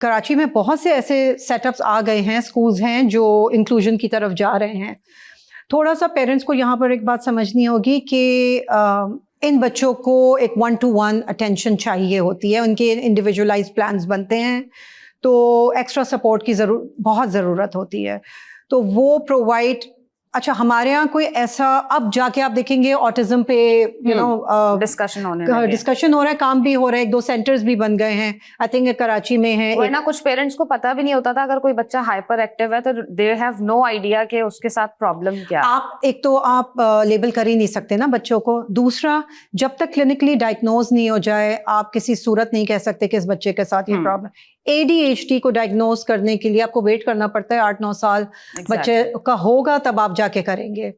कराची में बहुत से ऐसे सेटअप्स आ गए हैं, स्कूल्स हैं जो इंक्लूजन की तरफ जा रहे हैं। थोड़ा सा पेरेंट्स को यहाँ पर एक बात समझनी होगी कि इन बच्चों को एक 1-to-1 अटेंशन चाहिए होती है, उनके इंडिविजुअलाइज प्लान्स बनते हैं, तो एक्स्ट्रा सपोर्ट की बहुत ज़रूरत होती है, तो वो प्रोवाइड। अच्छा, हमारे यहाँ कोई ऐसा, अब जाके आप देखेंगे ऑटिज्म पे डिस्कशन हो रहा है, काम भी हो रहा है, 1-2 सेंटर्स भी बन गए हैं, आई थिंक कराची में है। वरना कुछ पेरेंट्स को पता भी नहीं होता था अगर कोई बच्चा हाइपर एक्टिव है तो दे हैव नो आइडिया कि उसके साथ प्रॉब्लम क्या है। एक तो आप लेबल कर ही नहीं सकते ना बच्चों को, दूसरा जब तक क्लिनिकली डायग्नोज नहीं हो जाए आप किसी सूरत नहीं कह सकते कि इस बच्चे के साथ ये प्रॉब्लम। ADHD को डायग्नोज करने के लिए आपको वेट करना पड़ता है 8-9 साल, बच्चे का होगा तब आप जाके करेंगे।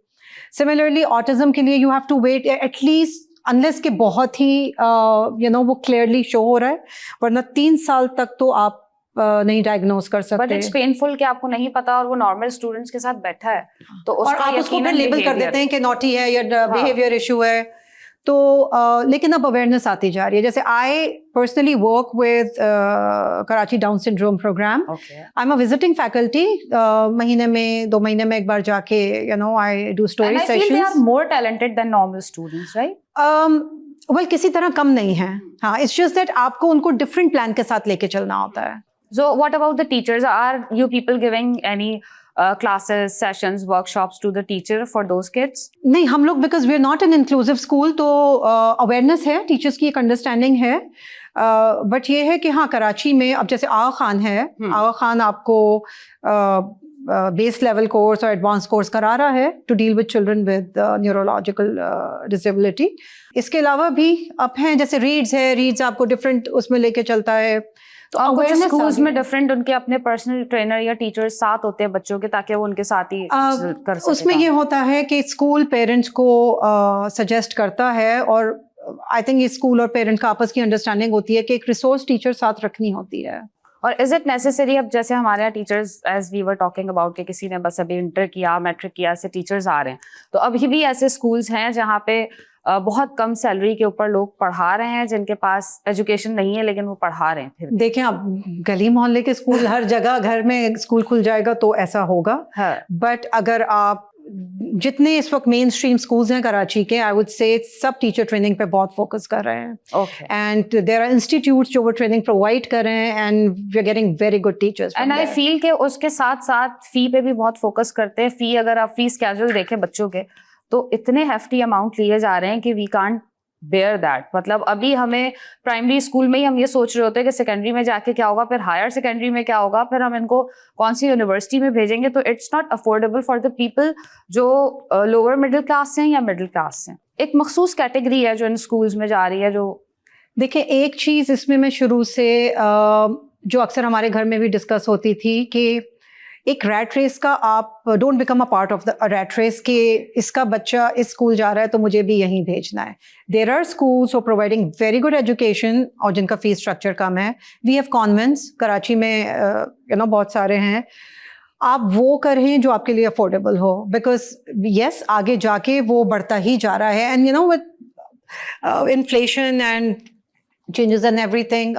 सिमिलरली ऑटिज्म के लिए you have to wait at least unless के बहुत ही वो क्लियरली शो हो रहा है, वरना 3 साल तक तो आप नहीं डायग्नोज कर सकते। बट इट्स पेनफुल कि आपको नहीं पता और वो नॉर्मल स्टूडेंट्स के साथ बैठा है, तो और आप उसको फिर लेबल कर देते हैं कि नॉटी है या बिहेवियर इशू है। तो लेकिन अब अवेयरनेस आती जा रही है। जैसे I personally work with Karachi Down syndrome program. I am a visiting faculty, महीने में 2 महीने में एक बार जाके I do story sessions. And I feel they are more talented than normal students, right? Well, किसी तरह कम नहीं है, हाँ, इट्स जस्ट दैट आपको उनको डिफरेंट प्लान के साथ लेके चलना होता है। So what about the teachers? Are you people giving any classes, sessions, workshops to the teacher for those kids? नहीं, हम लोग because we are not an inclusive school, तो awareness है, टीचर्स की एक अंडरस्टैंडिंग है, बट ये है कि हाँ, कराची में अब जैसे आगा खान है, आगा खान आपको बेस लेवल कोर्स और एडवांस कोर्स करा रहा है to deal with children with neurological disability. इसके अलावा भी अब हैं, जैसे रीड्स है, रीड्स आपको डिफरेंट उसमें लेके चलता है। तो कुछ स्कूल्स में डिफरेंट उनके अपने पर्सनल ट्रेनर या टीचर्स साथ होते हैं बच्चों के, ताकि वो उनके साथ ही कर सके। उसमें ये होता है कि स्कूल पेरेंट्स को सजेस्ट करता है, और आई थिंक ये स्कूल और पेरेंट का आपस की अंडरस्टैंडिंग होती है कि एक रिसोर्स टीचर साथ रखनी होती है। और इज इट नेसेसरी, अब जैसे हमारे यहाँ teachers as we were talking about कि किसी ने बस अभी इंटर किया, मैट्रिक किया, ऐसे टीचर्स आ रहे हैं, तो अभी भी ऐसे स्कूल्स हैं जहाँ पे बहुत कम सैलरी के ऊपर लोग पढ़ा रहे हैं, जिनके पास एजुकेशन नहीं है लेकिन वो पढ़ा रहे हैं। फिर देखें, आप गली मोहल्ले के स्कूल, हर जगह घर में स्कूल खुल जाएगा तो ऐसा होगा, बट अगर आप जितने इस वक्त मेन स्ट्रीम स्कूल्स हैं कराची के, आई वुड से सब टीचर ट्रेनिंग पे बहुत फोकस कर रहे हैं, एंड देयर आर इंस्टीट्यूट्स जो वो ट्रेनिंग प्रोवाइड कर रहे हैं, and we are getting very good teachers. And I feel के उसके साथ साथ फी पे भी बहुत फोकस करते हैं। फी, अगर आप फी स्केड्यूल देखें बच्चों के, तो इतने हेफ्टी अमाउंट लिए जा रहे हैं कि वी कांट बेयर दैट। मतलब अभी हमें प्राइमरी स्कूल में ही हम ये सोच रहे होते हैं कि सेकेंडरी में जाके क्या होगा, फिर हायर सेकेंडरी में क्या होगा, फिर हम इनको कौन सी यूनिवर्सिटी में भेजेंगे। तो it's not affordable for the people जो लोअर मिडिल क्लास से हैं या मिडिल क्लास से। एक मखसूस कैटेगरी है जो इन स्कूल्स में जा रही है। जो देखिए, एक चीज़ इसमें मैं शुरू से जो अक्सर हमारे घर में भी डिस्कस होती थी कि एक रैट रेस का, आप don't become a part of the rat race कि इसका बच्चा इस स्कूल जा रहा है तो मुझे भी यहीं भेजना है। There are schools for providing very good education और जिनका फीस स्ट्रक्चर कम है। वी हैव कॉन्वेंट्स कराची में बहुत सारे हैं। आप वो करें जो आपके लिए अफोर्डेबल हो, बिकॉज यस, आगे जाके वो बढ़ता ही जा रहा है, and with inflation and changes and everything,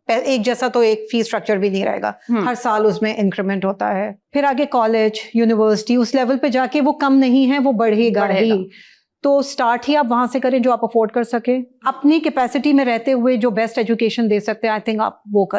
एक जैसा तो एक फीस स्ट्रक्चर भी नहीं रहेगा, हर साल उसमें इंक्रीमेंट होता है। फिर आगे कॉलेज, यूनिवर्सिटी, उस लेवल पे जाके वो कम नहीं है, वो बढ़ेगा ही। तो स्टार्ट ही आप वहां से करें जो आप अफोर्ड कर सके, अपनी कैपेसिटी में रहते हुए जो बेस्ट एजुकेशन दे सकते हैं, आई थिंक आप वो करें।